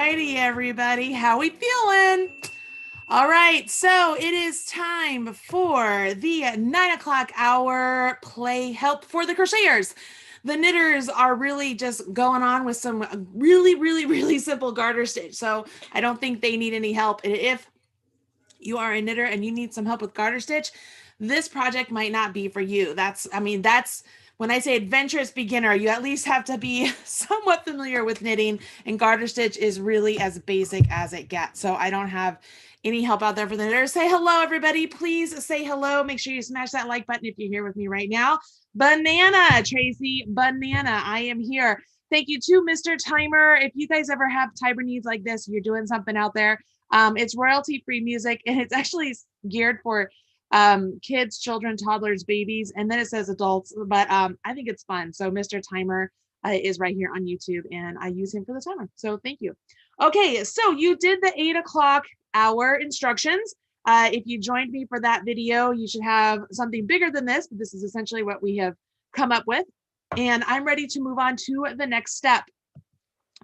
righty, everybody. How we feeling? All right, so it is time for the 9 o'clock hour play help for the crocheters. The knitters are really just going on with some really simple garter stitch. So I don't think they need any help. And if you are a knitter and you need some help with garter stitch, this project might not be for you. That's when I say adventurous beginner, you at least have to be somewhat familiar with knitting, and garter stitch is really as basic as it gets. So I don't have any help out there for the knitters. Say hello, everybody. Please say hello. Make sure you smash that like button if you're here with me right now. Banana, Tracy, banana, I am here. Thank you to Mr. Timer. If you guys ever have timer needs like this, you're doing something out there, it's royalty-free music, and it's actually geared for kids, children, toddlers, babies, and then it says adults, but I think it's fun. So Mr. Timer is right here on YouTube, and I use him for the timer. So thank you. Okay, so you did the 8 o'clock hour instructions. If you joined me for that video, you should have something bigger than this, but this is essentially what we have come up with. And I'm ready to move on to the next step.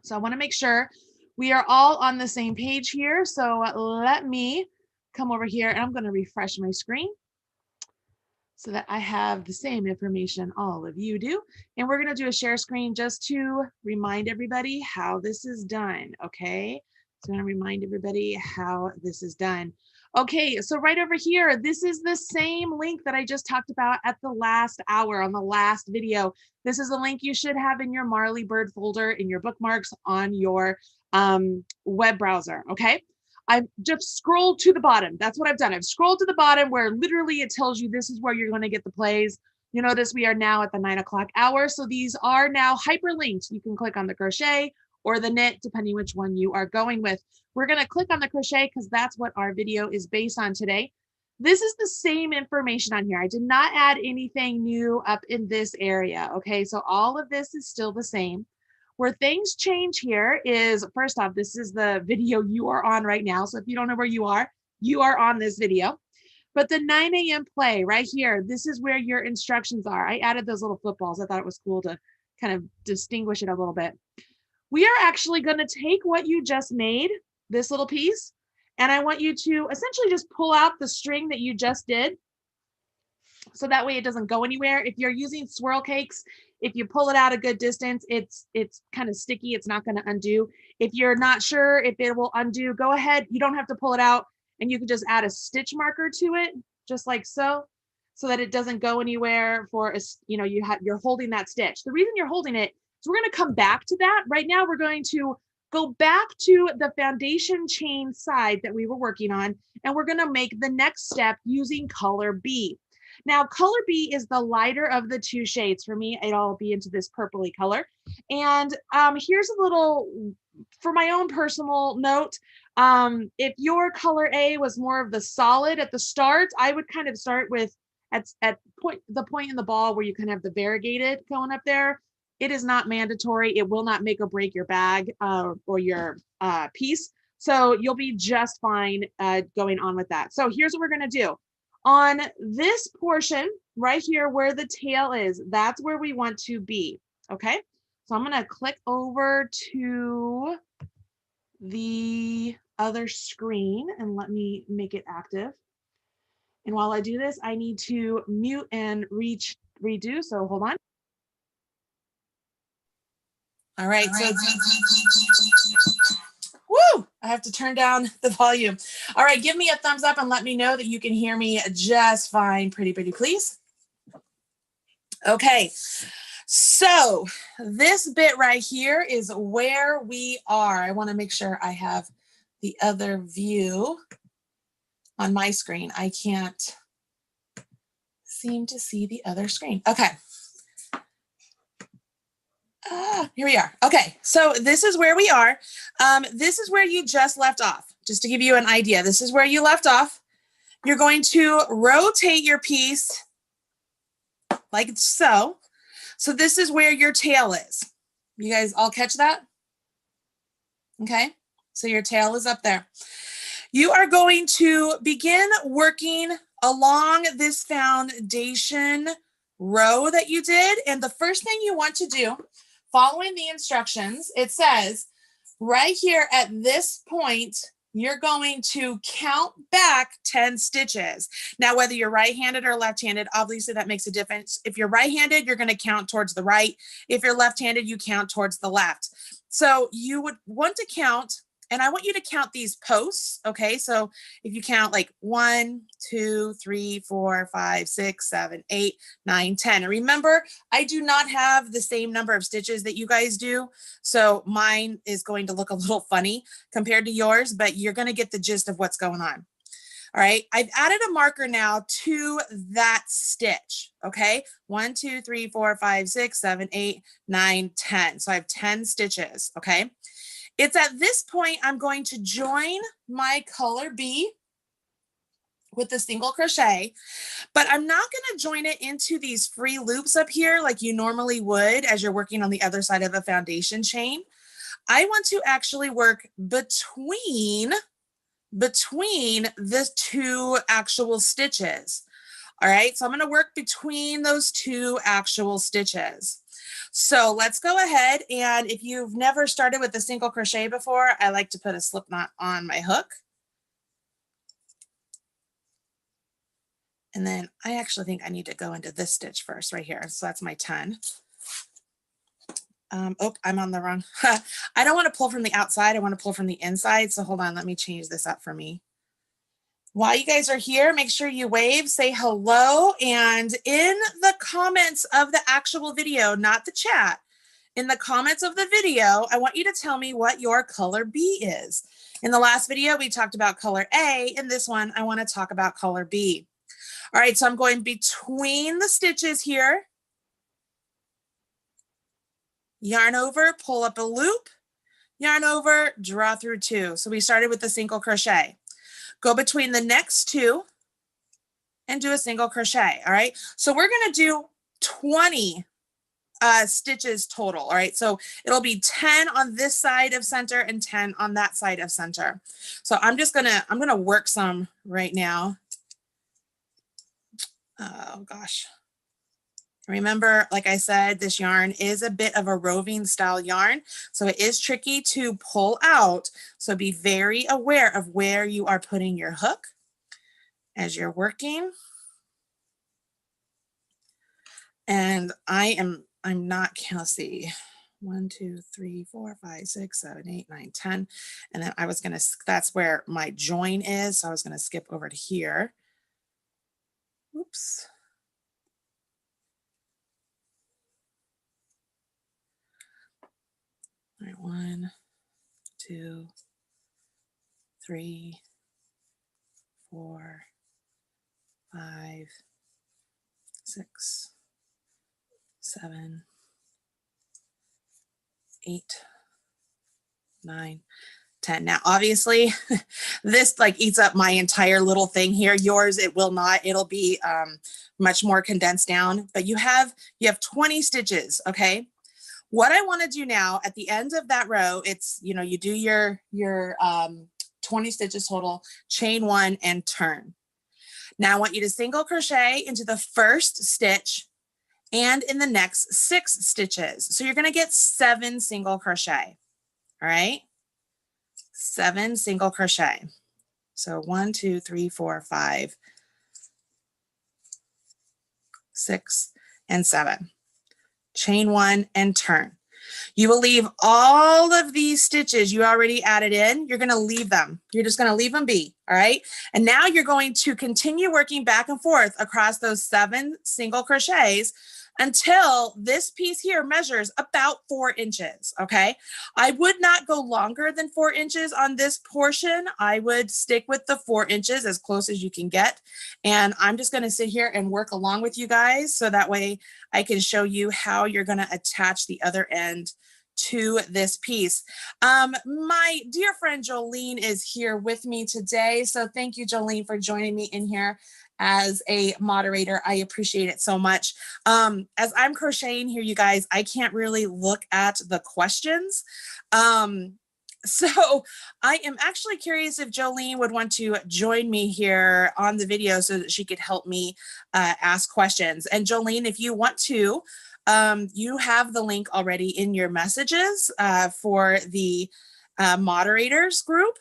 So I want to make sure we are all on the same page here. So let me come over here, and I'm going to refresh my screen so that I have the same information all of you do. And we're going to do a share screen just to remind everybody how this is done. Okay, so I'm going to remind everybody how this is done. Okay, so right over here, this is the same link that I just talked about at the last hour on the last video. This is a link you should have in your Marley Bird folder in your bookmarks on your web browser. Okay, I've just scrolled to the bottom. That's what I've done. I've scrolled to the bottom where literally it tells you this is where you're going to get the plays. You notice we are now at the 9 o'clock hour. So these are now hyperlinked. You can click on the crochet or the knit, depending which one you are going with. We're going to click on the crochet because that's what our video is based on today. This is the same information on here. I did not add anything new up in this area. Okay, so all of this is still the same. Where things change here is, first off, this is the video you are on right now. So if you don't know where you are on this video. But the 9 a.m. play right here, this is where your instructions are. I added those little footballs. I thought it was cool to kind of distinguish it a little bit. We are actually going to take what you just made, this little piece, and I want you to essentially just pull out the string that you just did. So that way it doesn't go anywhere. If you're using swirl cakes, if you pull it out a good distance, it's kind of sticky. It's not going to undo. If you're not sure if it will undo, go ahead. You don't have to pull it out, and you can just add a stitch marker to it, just like so that it doesn't go anywhere for a, you're holding that stitch. The reason you're holding it is we're going to come back to that. Right now, we're going to go back to the foundation chain side that we were working on, and we're going to make the next step using color B. Now, color B is the lighter of the two shades. For me, it'll be into this purpley color. And here's a little, for my own personal note, if your color A was more of the solid at the start, I would kind of start with at the point in the ball where you can have the variegated going up there. It is not mandatory. It will not make or break your bag or your piece. So you'll be just fine going on with that. So here's what we're going to do. On this portion right here where the tail is, that's where we want to be, okay? So I'm going to click over to the other screen and let me make it active. And while I do this, I need to mute and redo, so hold on. All right, so woo, I have to turn down the volume. All right, give me a thumbs up and let me know that you can hear me just fine, pretty please. Okay, so this bit right here is where we are. I want to make sure I have the other view on my screen. I can't seem to see the other screen. Okay. Here we are. Okay, so this is where we are. This is where you just left off. Just to give you an idea, this is where you left off. You're going to rotate your piece like so. So this is where your tail is. You guys all catch that? Okay, so your tail is up there. You are going to begin working along this foundation row that you did. And the first thing you want to do, following the instructions, it says, Right here at this point, you're going to count back 10 stitches. Now, whether you're right-handed or left-handed, obviously that makes a difference. If you're right-handed, you're going to count towards the right. If you're left-handed, you count towards the left. So you would want to count, and I want you to count these posts, okay? So if you count like 1, 2, 3, 4, 5, 6, 7, 8, 9, 10. And remember, I do not have the same number of stitches that you guys do. So mine is going to look a little funny compared to yours, but you're going to get the gist of what's going on. All right, I've added a marker now to that stitch, okay? 1, 2, 3, 4, 5, 6, 7, 8, 9, 10. So I have 10 stitches, okay? It's at this point I'm going to join my color B with a single crochet, but I'm not going to join it into these free loops up here like you normally would as you're working on the other side of a foundation chain. I want to actually work between the two actual stitches. All right, so I'm going to work between those two actual stitches. So let's go ahead, and if you've never started with a single crochet before, I like to put a slip knot on my hook. And then I actually think I need to go into this stitch first right here. So that's my 10. Oh, I'm on the wrong. I don't want to pull from the outside. I want to pull from the inside. So hold on, let me change this up for me. While you guys are here, make sure you wave, say hello, and in the comments of the actual video, not the chat, in the comments of the video, I want you to tell me what your color B is. In the last video, we talked about color A. In this one, I want to talk about color B. All right, so I'm going between the stitches here. Yarn over, pull up a loop, yarn over, draw through 2. So we started with the single crochet. Go between the next 2 and do a single crochet, all right? So we're gonna do 20 stitches total, all right? So it'll be 10 on this side of center and 10 on that side of center. So I'm gonna work some right now. Oh gosh. Remember, like I said, this yarn is a bit of a roving style yarn, so it is tricky to pull out. So be very aware of where you are putting your hook as you're working. And I'm not, let's see, 1, 2, 3, 4, 5, 6, 7, 8, 9, 10. And then I was gonna, that's where my join is. So I was gonna skip over to here. Oops. All right, 1, 2, 3, 4, 5, 6, 7, 8, 9, 10. Now, obviously, this like eats up my entire little thing here. Yours, it will not. It'll be much more condensed down. But you have 20 stitches, okay? What I want to do now at the end of that row, it's, you know, you do your 20 stitches total, chain 1 and turn. Now I want you to single crochet into the first stitch and in the next 6 stitches. So you're going to get 7 single crochet. All right. 7 single crochet. So 1, 2, 3, 4, 5, 6, and 7. Chain 1 and turn. You will leave all of these stitches you already added in. You're going to leave them. You're just going to leave them be. All right. And now you're going to continue working back and forth across those 7 single crochets until this piece here measures about 4 inches. Okay. I would not go longer than 4 inches on this portion. I would stick with the 4 inches as close as you can get. And I'm just going to sit here and work along with you guys. So that way I can show you how you're going to attach the other end to this piece. My dear friend Jolene is here with me today. So thank you, Jolene, for joining me in here as a moderator. I appreciate it so much. As I'm crocheting here, you guys, I can't really look at the questions. So I am actually curious if Jolene would want to join me here on the video so that she could help me ask questions. And Jolene, if you want to, you have the link already in your messages for the moderators group.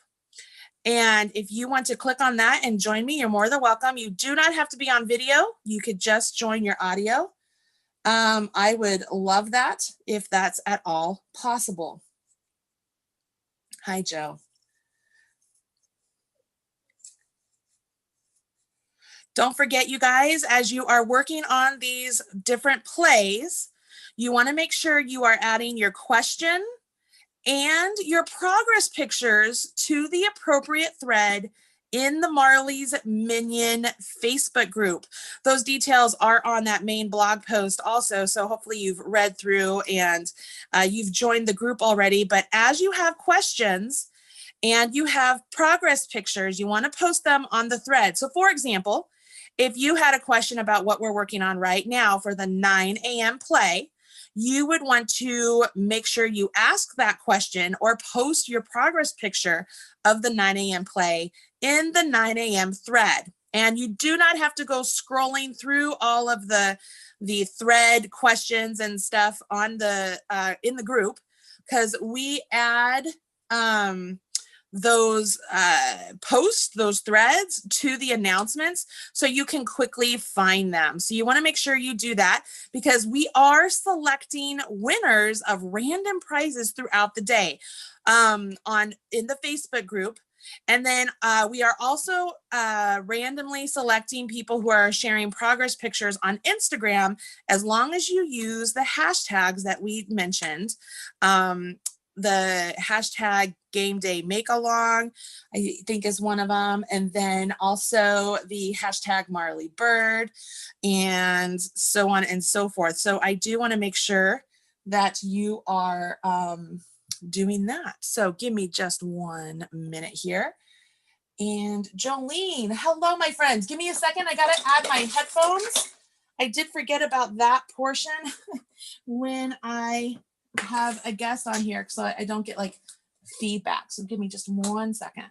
And if you want to click on that and join me, you're more than welcome. You do not have to be on video. You could just join your audio. I would love that if that's at all possible. Hi, Joe. Don't forget, you guys, as you are working on these different plays, you want to make sure you are adding your question and your progress pictures to the appropriate thread in the Marley's Minion Facebook group. Those details are on that main blog post also, so hopefully you've read through and you've joined the group already. But as you have questions and you have progress pictures, you want to post them on the thread. So for example, if you had a question about what we're working on right now for the 9 a.m. play, you would want to make sure you ask that question or post your progress picture of the 9 a.m. play in the 9 a.m. thread. And you do not have to go scrolling through all of the thread questions and stuff on the in the group, because we add those posts, those threads to the announcements so you can quickly find them. So you want to make sure you do that, because we are selecting winners of random prizes throughout the day in the Facebook group. And then we are also randomly selecting people who are sharing progress pictures on Instagram, as long as you use the hashtags that we mentioned. The hashtag game day make along, I think, is one of them. And then also the hashtag Marley Bird, and so on and so forth. So I do want to make sure that you are doing that. So give me just 1 minute here. And Jolene, hello, my friends. Give me a second. I got to add my headphones. I did forget about that portion when I have a guest on here, so I don't get like feedback. So give me just 1 second.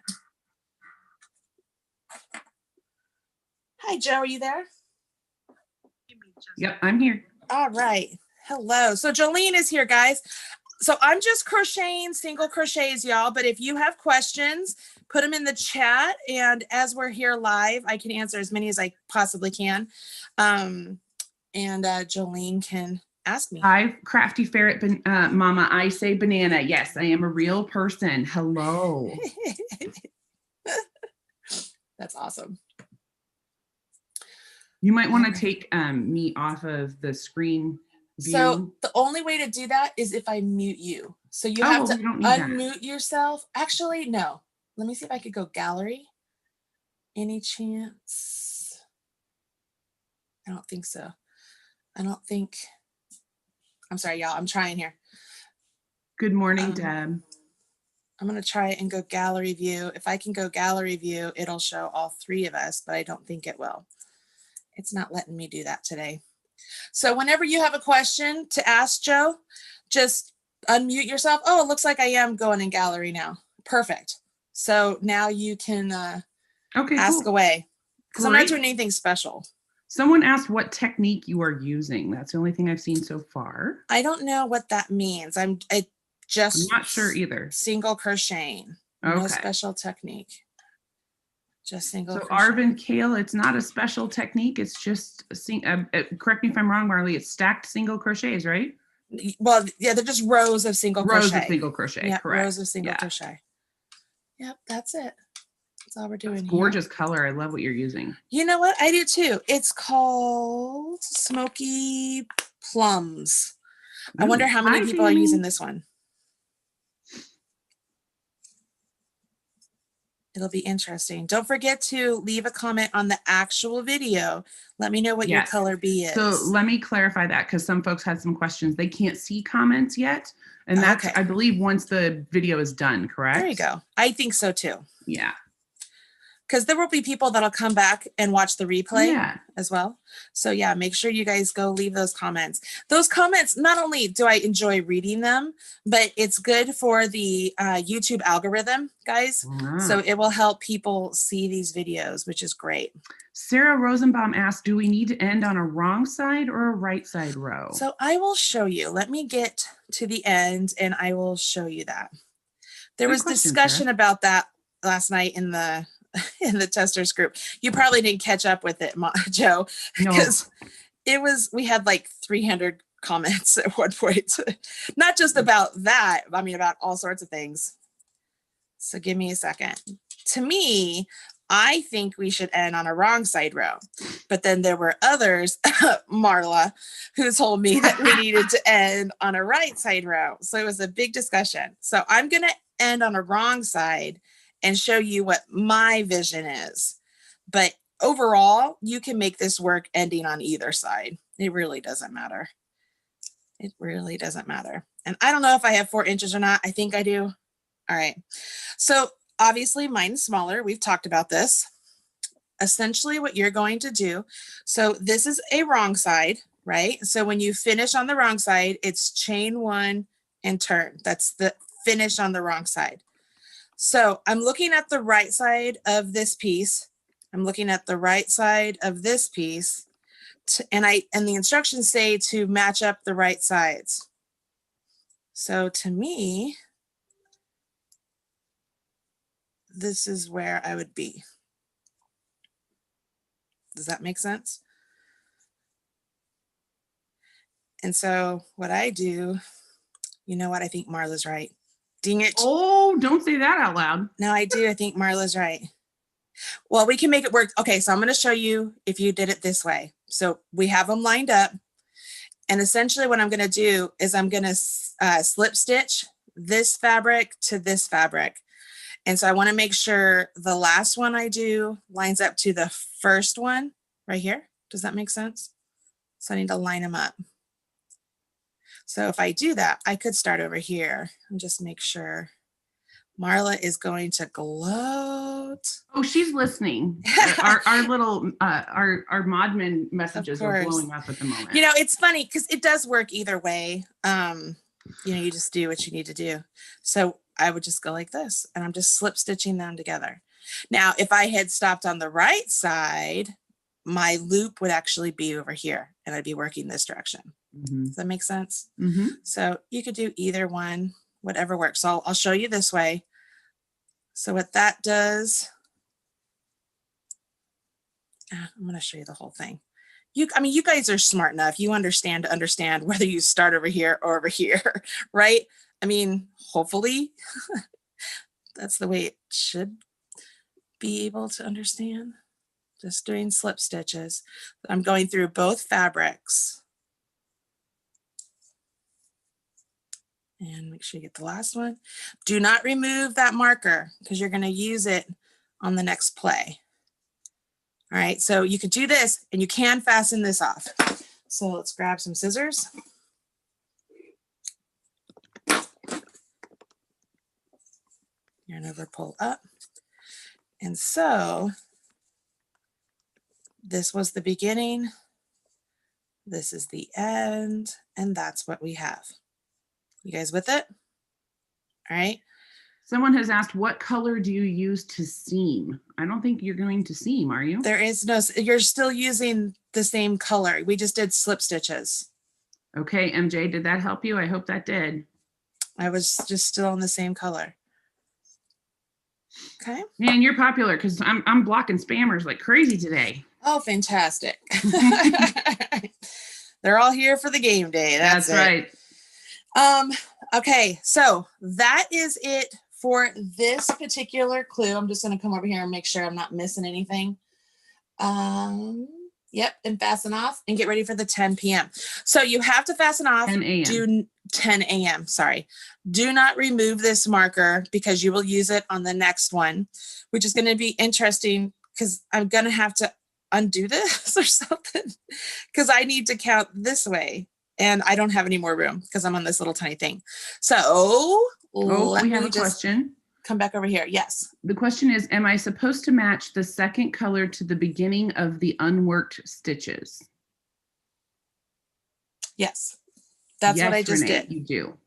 Hi, Joe. Are you there? Yep, I'm here. All right. Hello. So Jolene is here, guys. So I'm just crocheting single crochets, y'all. But if you have questions, put them in the chat. And as we're here live, I can answer as many as I possibly can. And Jolene can ask me. Hi, Crafty Ferret Mama. I say banana. Yes, I am a real person. Hello. That's awesome. You might want to take me off of the screen view. So the only way to do that is if I mute you. So you have to unmute yourself. Actually, no. Let me see if I could go gallery. Any chance? I don't think so. I don't think. I'm sorry, y'all. I'm trying here. Good morning, Deb. I'm going to try and go gallery view. If I can go gallery view, it'll show all three of us, but I don't think it will. It's not letting me do that today. So whenever you have a question to ask Joe, just unmute yourself. Oh, it looks like I am going in gallery now. Perfect. So now you can ask away, because I'm not doing anything special. Someone asked what technique you are using. That's the only thing I've seen so far. I don't know what that means. I'm not sure either. Single crocheting. Okay. No special technique. Just single crochet. Arvin Kale, it's not a special technique. It's just correct me if I'm wrong, Marley. It's stacked single crochets, right? Well, yeah, they're just rows of single crochet. Rows of single crochet, yeah, correct. Rows of single crochet. Yep, that's it. That's all we're doing here. Gorgeous color. I love what you're using. You know what? I do too. It's called Smoky Plums. Ooh, I wonder how many people are using this one. It'll be interesting. Don't forget to leave a comment on the actual video. Let me know what your color B is. So let me clarify that, because some folks had some questions. They can't see comments yet. And that's, I believe, once the video is done, correct? There you go. I think so too. Yeah. Because there will be people that'll come back and watch the replay as well. So yeah, make sure you guys go leave those comments. Those comments, not only do I enjoy reading them, but it's good for the YouTube algorithm, guys. So it will help people see these videos, which is great. Sarah Rosenbaum asked, do we need to end on a wrong side or a right side row? So I will show you. Let me get to the end and I will show you that. There was discussion about that last night in the testers group. You probably didn't catch up with it, Joe, because we had like 300 comments at one point, not just about that, I mean, about all sorts of things. So give me a second. To me, I think we should end on a wrong side row, but then there were others, Marla, who told me that we needed to end on a right side row. So it was a big discussion. So I'm going to end on a wrong side and show you what my vision is. But overall, you can make this work ending on either side. It really doesn't matter. It really doesn't matter. And I don't know if I have 4 inches or not. I think I do. All right. So obviously mine's smaller. We've talked about this. Essentially what you're going to do. So this is a wrong side, right? So when you finish on the wrong side, it's chain 1 and turn. That's the finish on the wrong side. So I'm looking at the right side of this piece. I'm looking at the right side of this piece. And the instructions say to match up the right sides. So to me, this is where I would be. Does that make sense? And so what I do, you know what? I think Marla's right. Dang it. Oh, don't say that out loud. No, I do. I think Marla's right. Well, we can make it work. Okay, so I'm going to show you if you did it this way. So we have them lined up. And essentially what I'm going to do is I'm going to slip stitch this fabric to this fabric. And so I want to make sure the last one I do lines up to the first one right here. Does that make sense? So I need to line them up. So if I do that, I could start over here and just make sure. Marla is going to gloat. Oh, she's listening. our little our modmin messages are blowing up at the moment. You know, it's funny because it does work either way. You know, you just do what you need to do. So I would just go like this, and I'm just slip stitching them together. Now, if I had stopped on the right side, my loop would actually be over here, and I'd be working this direction. Mm-hmm. Does that make sense? Mm-hmm. So you could do either one, whatever works. So I'll show you this way. So what that does, I'm going to show you the whole thing. I mean, you guys are smart enough. You understand whether you start over here or over here, right? I mean, hopefully that's the way it should be able to understand. Just doing slip stitches. I'm going through both fabrics. And make sure you get the last one. Do not remove that marker because you're going to use it on the next play. All right, so you could do this and you can fasten this off. So let's grab some scissors. Yarn over, pull up. And so this was the beginning. This is the end, and that's what we have. You guys with it? All right. Someone has asked, what color do you use to seam? I don't think you're going to seam, are you? There is no, you're still using the same color. We just did slip stitches. Okay, MJ, did that help you? I hope that did. I was just still on the same color. Okay. Man, you're popular because I'm blocking spammers like crazy today. Oh, fantastic. They're all here for the game day. That's right. Okay, so that is it for this particular clue. I'm just going to come over here and make sure I'm not missing anything. Yep, and fasten off and get ready for the 10 p.m. So you have to fasten off. 10 a.m. 10 a.m. Sorry. Do not remove this marker because you will use it on the next one, which is going to be interesting because I'm going to have to undo this or something because I need to count this way. And I don't have any more room because I'm on this little tiny thing. So we have a question. Come back over here. Yes. The question is, am I supposed to match the second color to the beginning of the unworked stitches? Yes. That's what I just Renee, did. You do.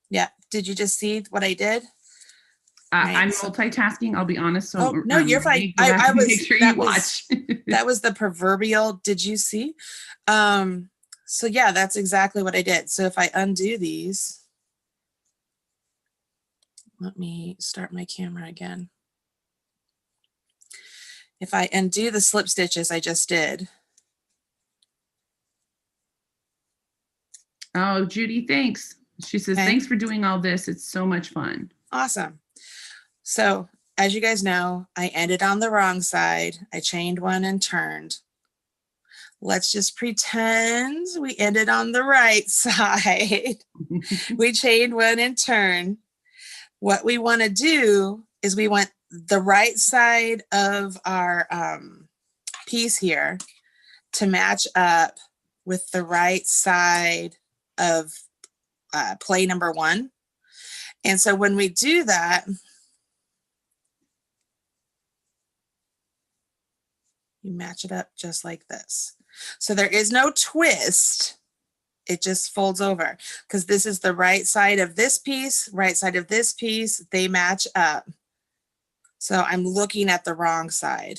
Yeah. Did you just see what I did? Right. I'm multitasking. I'll be honest. So no, you're fine. I was make sure you watch. That was the proverbial. Did you see? So yeah, that's exactly what I did. So if I undo these, let me start my camera again. If I undo the slip stitches I just did. Oh, Judy, thanks. She says, Okay. thanks for doing all this. It's so much fun. Awesome. So as you guys know, I ended on the wrong side. I chained one and turned. Let's just pretend we ended on the right side. We chained one and turned. What we want to do is we want the right side of our piece here to match up with the right side of play number 1. And so when we do that, you match it up just like this. So there is no twist. It just folds over because this is the right side of this piece, right side of this piece. They match up. So I'm looking at the wrong side.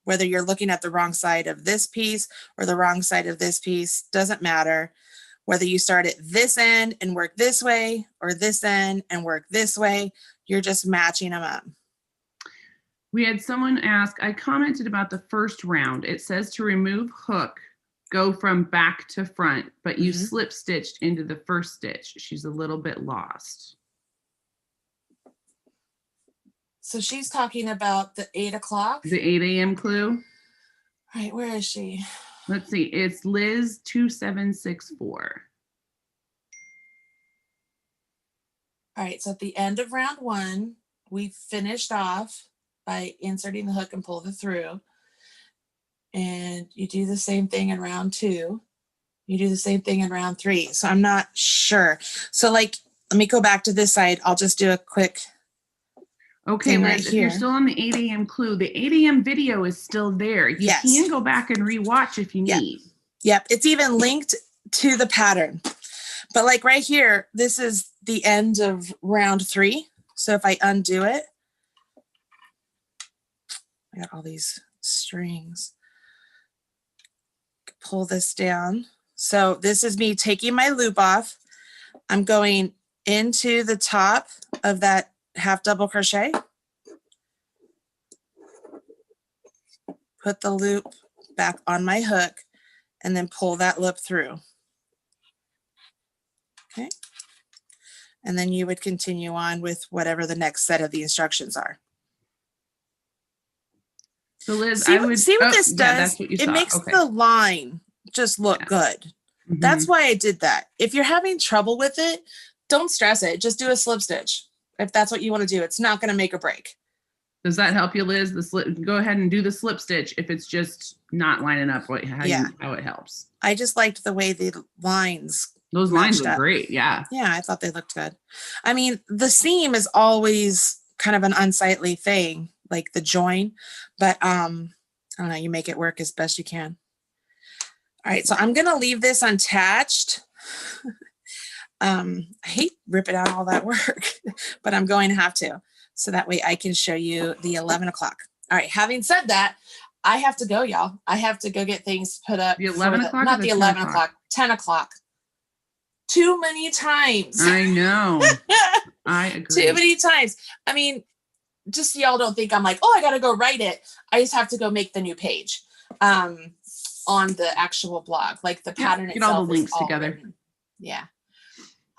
Whether you're looking at the wrong side of this piece or the wrong side of this piece, doesn't matter. Whether you start at this end and work this way or this end and work this way, you're just matching them up. We had someone ask, I commented about the first round. It says to remove hook, go from back to front, but you slip stitched into the first stitch. She's a little bit lost. So she's talking about the 8 o'clock. The 8 a.m. clue. All right, where is she? Let's see. It's Liz 2764. All right, so at the end of round 1, we finished off by inserting the hook and pull the through. And you do the same thing in round 2. You do the same thing in round 3. So I'm not sure. So like, let me go back to this side. I'll just do a quick. Okay, Liz, right, if you're still on the 8 a.m. clue, the 8 a.m. video is still there. You can go back and rewatch if you need. Yep, it's even linked to the pattern. But like right here, this is the end of round 3. So if I undo it, I got all these strings. Pull this down. So this is me taking my loop off. I'm going into the top of that half double crochet. Put the loop back on my hook and then pull that loop through. Okay. And then you would continue on with whatever the next set of the instructions are. So Liz, see what this does? It makes the line just look good. That's why I did that. If you're having trouble with it, don't stress it. Just do a slip stitch. If that's what you want to do, it's not going to make or break. Does that help you, Liz? Go ahead and do the slip stitch if it's just not lining up how it helps. I just liked the way the lines. Those lines look great. Yeah. Yeah, I thought they looked good. I mean, the seam is always kind of an unsightly thing, like the join, but I don't know, you make it work as best you can. All right, so I'm gonna leave this unattached. I hate ripping out all that work, but I'm going to have to, so that way I can show you the 11 o'clock. All right, having said that, I have to go, y'all. I have to go get things put up. The 11 o'clock? Not the 11 o'clock, 10 o'clock. Too many times. I know. I agree. Too many times. I mean, just so y'all don't think I'm like, oh, I got to go write it. I just have to go make the new page on the actual blog. Like the pattern itself. Get all the links together. Written. Yeah.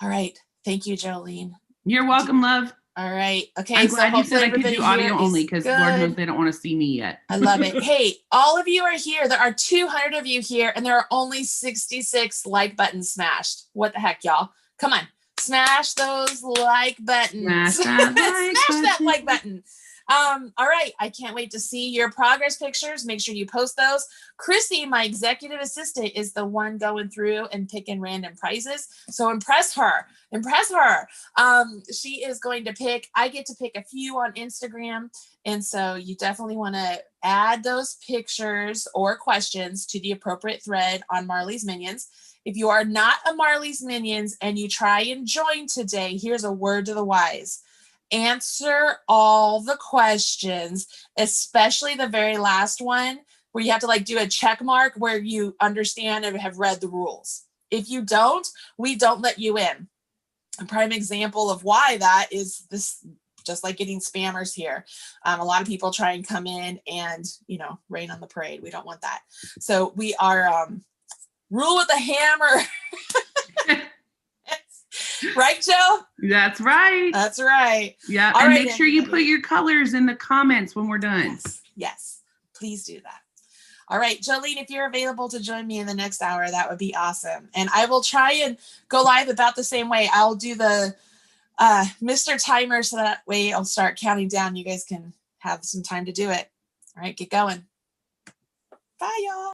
All right. Thank you, Jolene. You're welcome, love. All right. Okay. I'm glad you said I could do audio only because Lord knows they don't want to see me yet. I love it. Hey, all of you are here. There are 200 of you here and there are only 66 like buttons smashed. What the heck, y'all? Come on. Smash those like buttons. Smash that like button. All right. I can't wait to see your progress pictures. Make sure you post those. Chrissy, my executive assistant, is the one going through and picking random prizes. So impress her. Impress her. She is going to pick. I get to pick a few on Instagram. And so you definitely want to add those pictures or questions to the appropriate thread on Marley's Minions. If you are not a Marley's Minions and you try and join today, here's a word to the wise. Answer all the questions, especially the very last one where you have to like do a check mark where you understand and have read the rules. If you don't, we don't let you in. a prime example of why that is this, just like getting spammers here. A lot of people try and come in and, you know, rain on the parade. We don't want that. So we are rule with a hammer. Right, Joe? That's right. That's right. Yeah. All and right, make sure you everybody. put your colors in the comments when we're done. Yes. Yes. Please do that. All right, Jolene, if you're available to join me in the next hour, that would be awesome. And I will try and go live about the same way. I'll do the Mr. Timer, so that way I'll start counting down. You guys can have some time to do it. All right, get going. Bye, y'all.